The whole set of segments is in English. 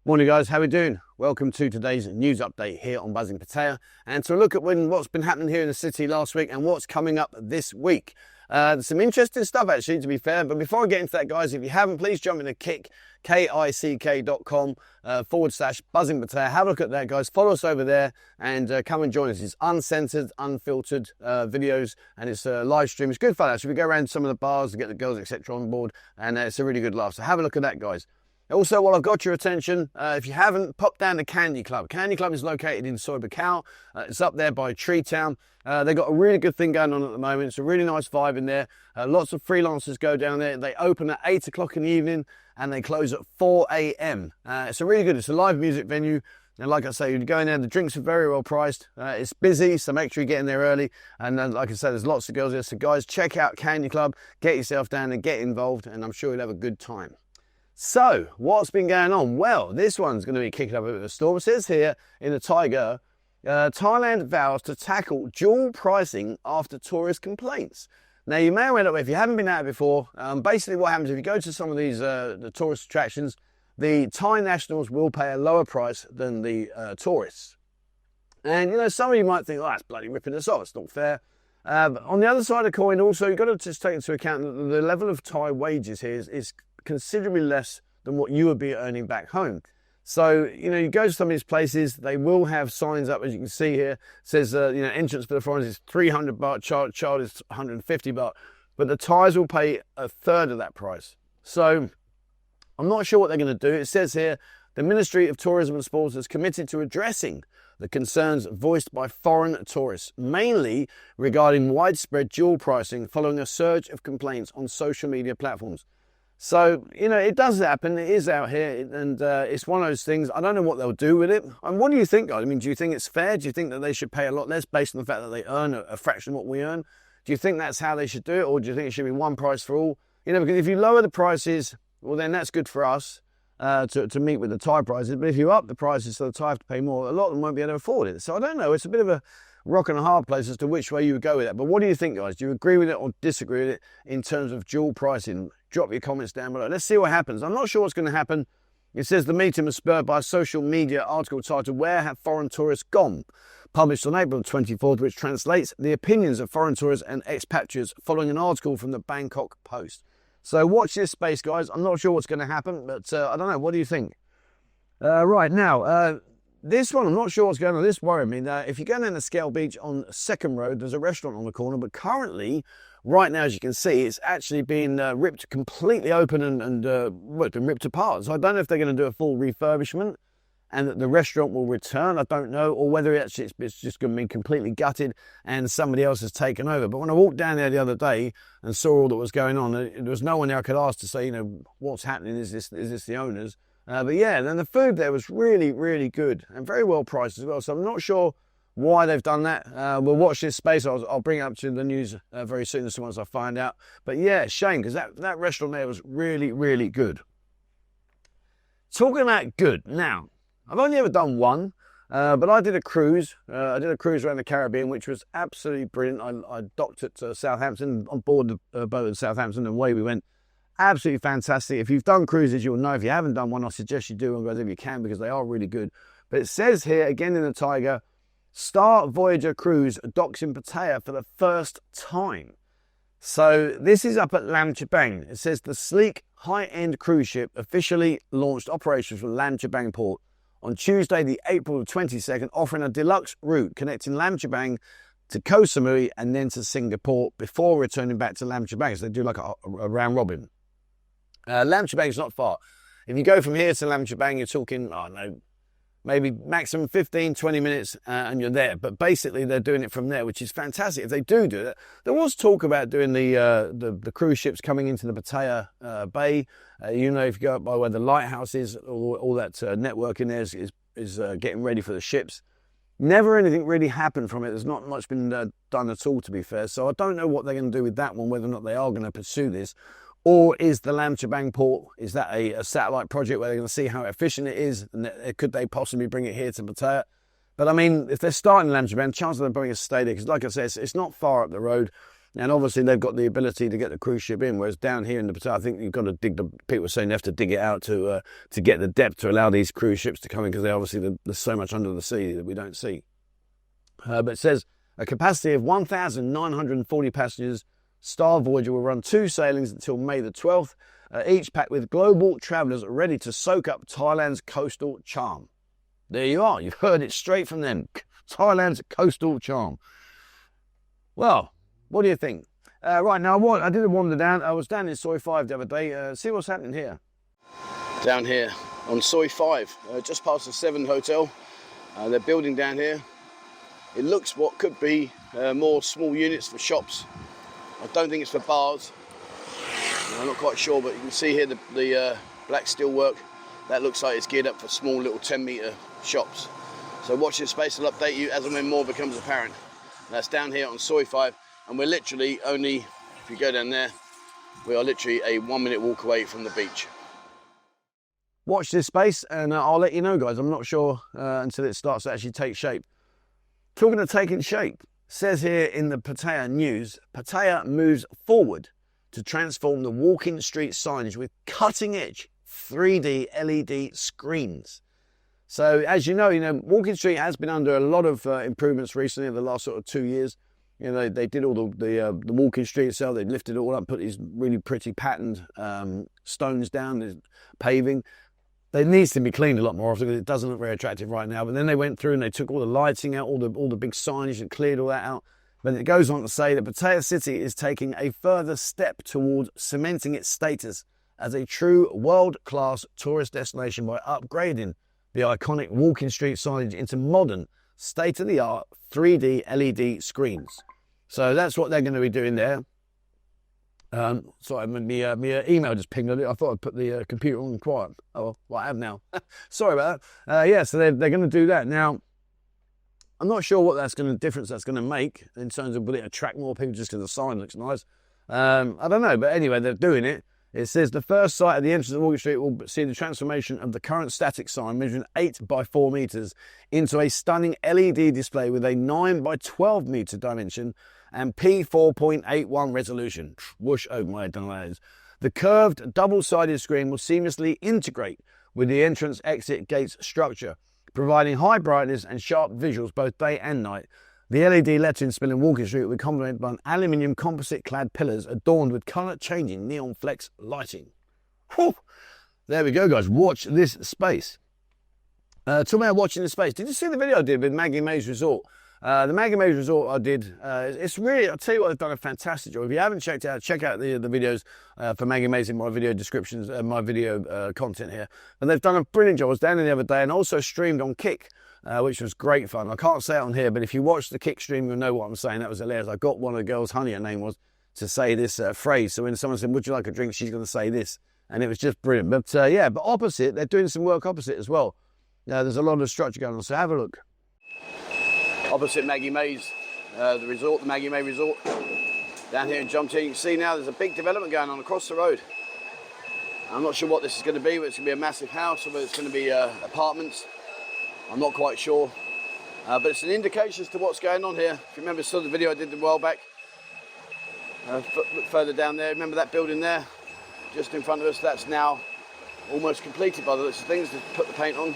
Morning guys, how we doing? Welcome to today's news update here on Buzzing Pattaya, and to look at what's been happening here in the city last week and what's coming up this week. Some interesting stuff actually, to be fair, but before I get into that guys, if you haven't, please jump into kick.com /Buzzing Pattaya. Have a look at that guys, follow us over there and come and join us. It's uncensored, unfiltered videos, and it's a live stream. It's good fun actually. We go around some of the bars to get the girls etc on board, and it's a really good laugh, so have a look at that guys. Also, while I've got your attention, if you haven't, pop down to Candy Club. Candy Club is located in Soy Buakhao. It's up there by Tree Town. They've got a really good thing going on at the moment. It's a really nice vibe in there. Lots of freelancers go down there. They open at 8 o'clock in the evening and they close at 4 a.m. It's a really good, it's a live music venue. And like I say, you go in there, the drinks are very well priced. It's busy, so make sure you get in there early. And then, like I said, there's lots of girls there. So guys, check out Candy Club, get yourself down and get involved, and I'm sure you'll have a good time. So, what's been going on? Well, this one's going to be kicking up a bit of a storm. It says here in the Tiger, Thailand vows to tackle dual pricing after tourist complaints. Now, you may or may not, if you haven't been out before, basically what happens if you go to some of these the tourist attractions, the Thai nationals will pay a lower price than the tourists. And, you know, some of you might think, oh, that's bloody ripping us off, it's not fair. On the other side of the coin, also, you've got to just take into account that the level of Thai wages here is considerably less than what you would be earning back home. So, you know, you go to some of these places, they will have signs up, as you can see here. It says, you know, entrance for the foreigners is 300 baht, child is 150 baht, but the Thais will pay a third of that price. So, I'm not sure what they're going to do. It says here, the Ministry of Tourism and Sports is committed to addressing the concerns voiced by foreign tourists, mainly regarding widespread dual pricing following a surge of complaints on social media platforms. So, you know, it does happen. It is out here, and it's one of those things. I don't know what they'll do with it. And what do you think, guys? I mean, do you think it's fair? Do you think that they should pay a lot less based on the fact that they earn a fraction of what we earn? Do you think that's how they should do it, or do you think it should be one price for all? You know, because if you lower the prices, well, then that's good for us to meet with the Thai prices. But if you up the prices so the Thai have to pay more, a lot of them won't be able to afford it. So I don't know. It's a bit of a rock and a hard place as to which way you would go with that. But what do you think, guys? Do you agree with it or disagree with it in terms of dual pricing? Drop your comments down below. Let's see what happens. I'm not sure what's going to happen. It says the meeting was spurred by a social media article titled "Where Have Foreign Tourists Gone?" published on April 24th, which translates the opinions of foreign tourists and expatriates following an article from the Bangkok Post. So watch this space, guys. I'm not sure what's going to happen, but I don't know. What do you think? Right now, this one, I'm not sure what's going on. This worried me. If you go down to Scale Beach on Second Road, there's a restaurant on the corner, but currently, right now, as you can see, it's actually been ripped completely open and been ripped apart. So I don't know if they're going to do a full refurbishment and that the restaurant will return. I don't know, or whether it's just going to be completely gutted and somebody else has taken over. But when I walked down there the other day and saw all that was going on, there was no one there I could ask to say, you know, what's happening? Is this the owners? But yeah, then the food there was really, really good and very well priced as well. So I'm not sure why they've done that. We'll watch this space. I'll bring it up to the news very soon as soon as I find out. But yeah, shame, because that restaurant there was really, really good. Talking about good, now, I've only ever done one, but I did a cruise. I did a cruise around the Caribbean, which was absolutely brilliant. I docked at Southampton, on board the boat at Southampton, and away we went. Absolutely fantastic. If you've done cruises, you'll know. If you haven't done one, I suggest you do one, guys, if you can, because they are really good. But it says here, again in the Tiger, Star Voyager Cruise docks in Pattaya for the first time. So this is up at Lam Chabang. It says the sleek, high-end cruise ship officially launched operations from Lam Chabang port on Tuesday, the April 22nd, offering a deluxe route connecting Lam Chabang to Koh Samui and then to Singapore before returning back to Lam Chabang. So they do like a round robin. Lam Chabang is not far. If you go from here to Lam Chabang, you're talking, I don't know, maybe maximum 15, 20 minutes and you're there. But basically they're doing it from there, which is fantastic. If they do that, there was talk about doing the cruise ships coming into the Pattaya Bay. You know, if you go up by where the lighthouse is, all that network in there is getting ready for the ships. Never anything really happened from it. There's not much been done at all, to be fair. So I don't know what they're going to do with that one, whether or not they are going to pursue this. Or is the Lam Chabang port, is that a satellite project where they're going to see how efficient it is? And could they possibly bring it here to Pattaya? But I mean, if they're starting Lam Chabang, chances of them bringing a stay there, because like I said, it's not far up the road. And obviously they've got the ability to get the cruise ship in, whereas down here in the Pattaya, I think you've got to dig people are saying they have to dig it out to get the depth to allow these cruise ships to come in, because there's so much under the sea that we don't see. But it says a capacity of 1,940 passengers. Star Voyager will run 2 sailings until May the 12th, each packed with global travellers ready to soak up Thailand's coastal charm. There you are. You've heard it straight from them. Thailand's coastal charm. Well, what do you think? Right, now I did wander down. I was down in Soi 5 the other day. See what's happening here. Down here on Soi 5, just past the 7 Hotel. They're building down here. It looks what could be more small units for shops. I don't think it's for bars. I'm not quite sure, but you can see here the black steel work. That looks like it's geared up for small little 10-metre shops. So watch this space. I'll update you as and when more becomes apparent. That's down here on Soi 5, and we're literally only, if you go down there, we are literally a 1-minute walk away from the beach. Watch this space, and I'll let you know, guys. I'm not sure until it starts to actually take shape. Talking of taking shape, says here in the Pattaya news, Pattaya moves forward to transform the walking street signage with cutting-edge 3D LED screens. So as you know, Walking Street has been under a lot of improvements recently in the last sort of 2 years. They did all the Walking Street itself. They lifted it all up, put these really pretty patterned stones down, the paving. It needs to be cleaned a lot more often because it doesn't look very attractive right now. But then they went through and they took all the lighting out, all the big signage, and cleared all that out. But it goes on to say that Pattaya City is taking a further step towards cementing its status as a true world-class tourist destination by upgrading the iconic Walking Street signage into modern, state-of-the-art 3D LED screens. So that's what they're going to be doing there. Sorry, my email just pinged. I thought I'd put the computer on quiet. Oh, well, I have now. Sorry about that. Yeah, so they're going to do that. Now, I'm not sure what difference that's going to make in terms of will it attract more people just because the sign looks nice. I don't know, but anyway, they're doing it. It says the first site at the entrance of Walking Street will see the transformation of the current static sign measuring 8 by 4 metres into a stunning LED display with a 9 by 12 metre dimension and P4.81 resolution. Whoosh, oh my, I don't know what that is. The curved double-sided screen will seamlessly integrate with the entrance-exit gates structure, providing high brightness and sharp visuals both day and night. The LED lettering spilling Walking Street will be complemented by aluminium composite-clad pillars adorned with colour-changing neon flex lighting. Whew. There we go, guys. Watch this space. Talking about watching this space, did you see the video I did with Maggie May's Resort? The Maggie May's Resort I did, it's really, I'll tell you what, they've done a fantastic job. If you haven't checked out, check out the videos for Maggie May's in my video descriptions, my video content here. And they've done a brilliant job. I was down there the other day and also streamed on Kick, which was great fun. I can't say it on here, but if you watch the Kick stream, you'll know what I'm saying. That was hilarious. I got one of the girls, Honey, her name was, to say this phrase. So when someone said, would you like a drink? She's going to say this. And it was just brilliant. But yeah, but opposite, they're doing some work opposite as well. There's a lot of structure going on, so have a look. Opposite Maggie May's, the resort, the Maggie May Resort, down here in Jomtien. You can see now there's a big development going on across the road. I'm not sure what this is going to be, whether it's going to be a massive house or whether it's going to be apartments. I'm not quite sure, but it's an indication as to what's going on here. If you remember, saw the video I did a while back. Look further down there, remember that building there? Just in front of us, that's now almost completed by the looks of things. To put the paint on.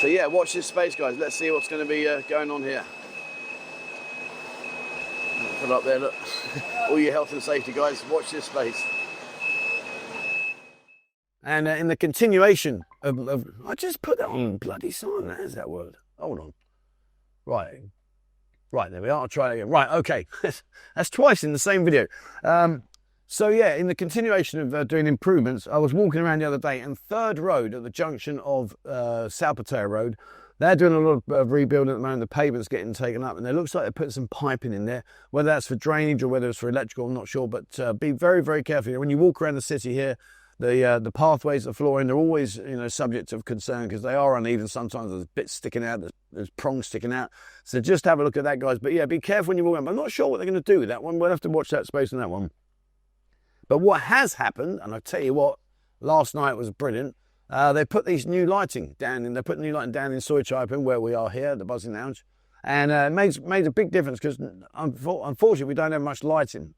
So yeah, watch this space, guys. Let's see what's going to be going on here. Put it up there, look. All your health and safety, guys. Watch this space. And in the continuation of I just put that on bloody sign. There's that word. Hold on. Right, there we are. I'll try it again. Right, okay. That's twice in the same video. So yeah, in the continuation of doing improvements, I was walking around the other day, and Third Road at the junction of South Pattaya Road, they're doing a lot of rebuilding at the moment. The pavement's getting taken up, and it looks like they're putting some piping in there, whether that's for drainage or whether it's for electrical, I'm not sure. But be very, very careful. When you walk around the city here, the pathways, the flooring, they're always subject of concern because they are uneven. Sometimes there's bits sticking out, there's prongs sticking out. So just have a look at that, guys. But yeah, be careful when you walk around. I'm not sure what they're going to do with that one. We'll have to watch that space on that one. But what has happened, and I'll tell you what, last night was brilliant. They put these new lighting down, and they're putting new lighting down in Soi Chai Ping, where we are here, the Buzzing Lounge. And it made a big difference because unfortunately we don't have much lighting.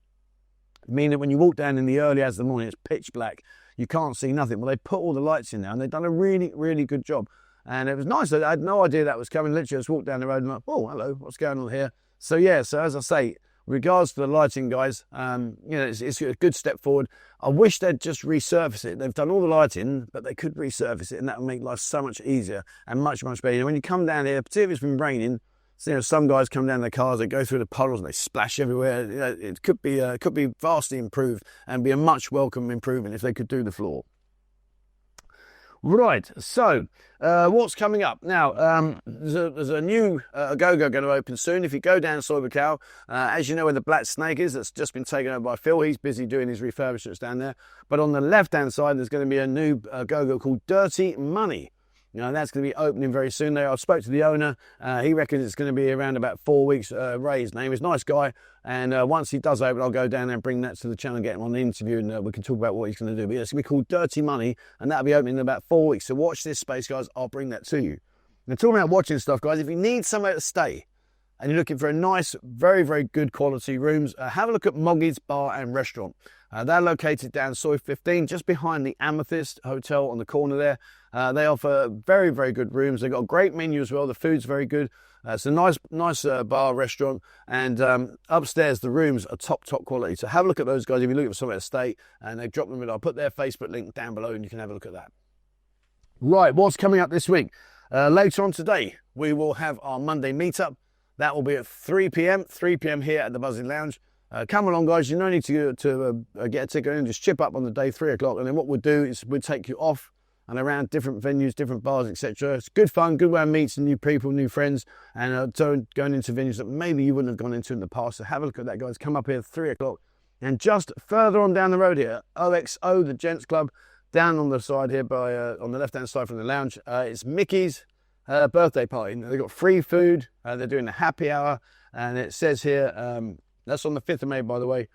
Meaning that when you walk down in the early hours of the morning, it's pitch black. You can't see nothing. Well, they put all the lights in there and they've done a really, really good job. And it was nice. I had no idea that was coming. Literally, I just walked down the road and like, oh, hello, what's going on here? So yeah, so as I say, regards to the lighting, guys, it's a good step forward. I wish they'd just resurface it. They've done all the lighting, but they could resurface it, and that would make life so much easier and much, much better. When you come down here, particularly if it's been raining, so, some guys come down in their cars, they go through the puddles and they splash everywhere. It could be vastly improved and be a much welcome improvement if they could do the floor. Right, so what's coming up now? There's a new go-go going to open soon. If you go down Soy Buakhao, as you know where the Black Snake is, that's just been taken over by Phil. He's busy doing his refurbishments down there. But on the left-hand side, there's going to be a new go-go called Dirty Money. That's going to be opening very soon. There, I spoke to the owner. He reckons it's going to be around about 4 weeks. Ray's name is nice guy, and once he does open, I'll go down there and bring that to the channel, get him on the interview, and we can talk about what he's going to do. But yeah, it's going to be called Dirty Money, and that'll be opening in about 4 weeks. So watch this space, guys. I'll bring that to you. Now, talking about watching stuff, guys, if you need somewhere to stay and you're looking for a nice, very, very good quality rooms, have a look at Moggy's Bar and Restaurant. They're located down Soy 15, just behind the Amethyst Hotel on the corner there. They offer very, very good rooms. They've got a great menu as well. The food's very good. It's a nice bar restaurant, and upstairs the rooms are top quality. So have a look at those guys if you're looking for somewhere to stay, and they drop them in. I'll put their Facebook link down below, and you can have a look at that. Right, what's coming up this week? Later on today, we will have our Monday meetup. That will be at 3 p.m. 3 p.m. here at the Buzzing Lounge. Come along, guys. You don't need to get a ticket and just chip up on the day, 3 o'clock. And then what we'll do is we'll take you off and around different venues, different bars, etc. It's good fun, good way of meeting new people, new friends, and going into venues that maybe you wouldn't have gone into in the past. So have a look at that, guys. Come up here at 3 o'clock. And just further on down the road here, OXO, the Gents Club, down on the side here on the left-hand side from the lounge, it's Mickey's birthday party. They've got free food. They're doing a happy hour, and it says here, that's on the 5th of May, by the way.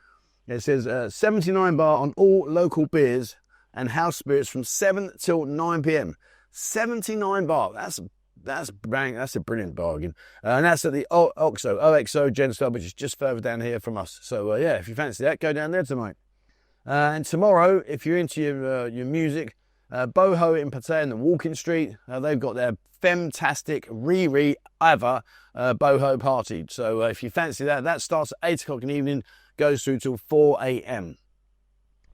It says 79 bar on all local beers and house spirits from 7 till 9 p.m. 79 bar. That's a brilliant bargain. And that's at the OXO Gents Club, which is just further down here from us. So yeah, if you fancy that, go down there tonight. And tomorrow, if you're into your music, Boho in Pattaya and the Walking Street, they've got their Femtastic Ava Boho party. So if you fancy that, that starts at 8 o'clock in the evening, goes through till 4 a.m.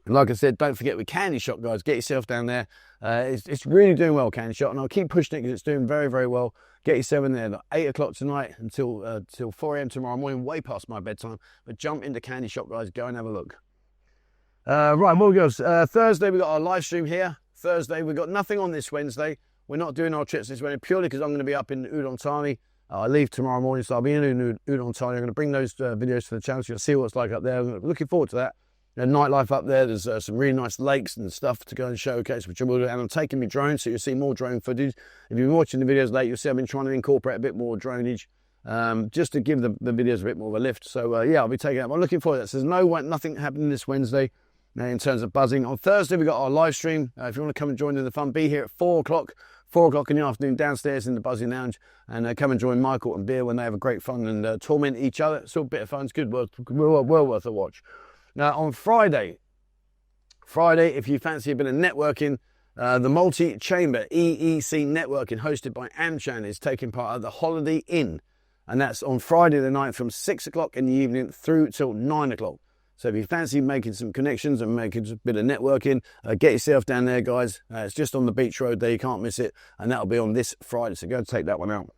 And like I said, don't forget with Candy Shop, guys, get yourself down there. It's really doing well, Candy Shop, and I'll keep pushing it because it's doing very, very well. Get yourself in there at 8 o'clock tonight until 4 a.m. tomorrow morning, way past my bedtime. But jump into Candy Shop, guys, go and have a look. Right, more goes. Thursday, we've got our live stream here. Thursday, we've got nothing on this Wednesday. We're not doing our trips this Wednesday purely because I'm going to be up in Udon Thani. I leave tomorrow morning, so I'll be in Udon Thani. I'm going to bring those videos for the channel so you'll see what it's like up there. I'm looking forward to that. Nightlife up there, there's some really nice lakes and stuff to go and showcase, which I will do. And I'm taking my drone, so you'll see more drone footage. If you've been watching the videos late, you'll see I've been trying to incorporate a bit more dronage, just to give the videos a bit more of a lift. So yeah, I'll be taking that. I'm looking forward to that. So there's nothing happening this Wednesday in terms of buzzing. On Thursday, we've got our live stream. If you want to come and join in the fun, be here at 4 o'clock. 4 o'clock in the afternoon downstairs in the Buzzing Lounge, and come and join Michael and Beer when they have a great fun and torment each other. It's all a bit of fun. It's good, well worth a watch. Now on Friday, if you fancy a bit of networking, the multi-chamber EEC networking hosted by Amchan is taking part at the Holiday Inn, and that's on Friday the 9th from 6 o'clock in the evening through till 9 o'clock. So if you fancy making some connections and making a bit of networking, get yourself down there, guys. It's just on the beach road there, you can't miss it. And that'll be on this Friday, so go and take that one out.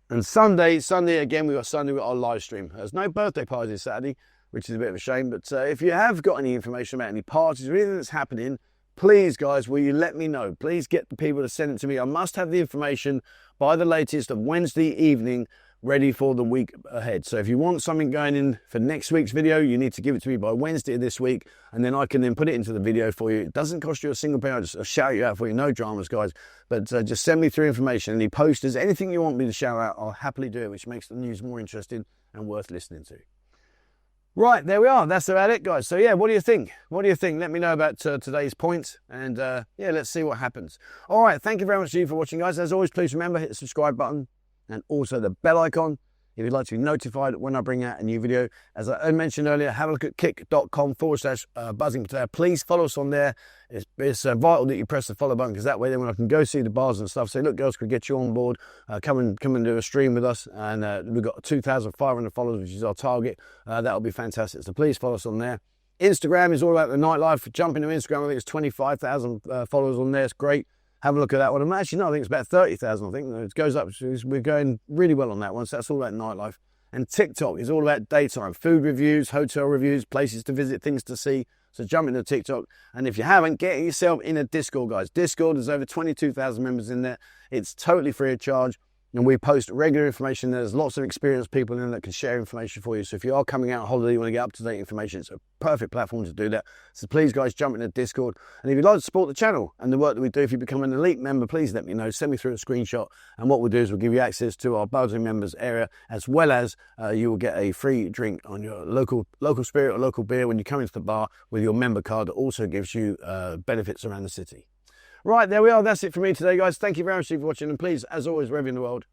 And Sunday again, we've got our live stream. There's no birthday party this Saturday, which is a bit of a shame. But if you have got any information about any parties or anything that's happening, please, guys, will you let me know? Please get the people to send it to me. I must have the information by the latest of Wednesday evening, ready for the week ahead. So if you want something going in for next week's video, you need to give it to me by Wednesday of this week, and then I can then put it into the video for you. It doesn't cost you a single penny. I'll just shout you out for you, no dramas, guys. But just send me through information, any posters, anything you want me to shout out, I'll happily do it, which makes the news more interesting and worth listening to. Right, there we are. That's about it, guys. So yeah, what do you think? What do you think? Let me know about today's points, and yeah, let's see what happens. All right, thank you very much for watching, guys. As always, please remember, hit the subscribe button. and also the bell icon if you'd like to be notified when I bring out a new video. As I mentioned earlier, have a look at kick.com/buzzing potato. Please follow us on there. It's vital that you press the follow button, because that way then when I can go see the bars and stuff, say, look, girls, could get you on board, come and do a stream with us. And we've got 2,500 followers, which is our target. That'll be fantastic. So please follow us on there. Instagram is all about the nightlife. Jump into Instagram, I think it's 25,000 followers on there. It's great. Have a look at that one. Actually, no, I think it's about 30,000. I think it goes up. We're going really well on that one. So that's all about nightlife. And TikTok is all about daytime food reviews, hotel reviews, places to visit, things to see. So jump into TikTok. And if you haven't, get yourself in a Discord, guys. Discord, there's over 22,000 members in there. It's totally free of charge. And we post regular information. There's lots of experienced people in there that can share information for you. So if you are coming out on holiday, you want to get up-to-date information, it's a perfect platform to do that. So please, guys, jump into Discord. And if you'd like to support the channel and the work that we do, if you become an elite member, please let me know. Send me through a screenshot. And what we'll do is we'll give you access to our Buzzing members area, as well as you will get a free drink on your local spirit or local beer when you come into the bar with your member card that also gives you benefits around the city. Right, there we are. That's it for me today, guys. Thank you very much for watching. And please, as always, wherever in the world,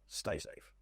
stay safe.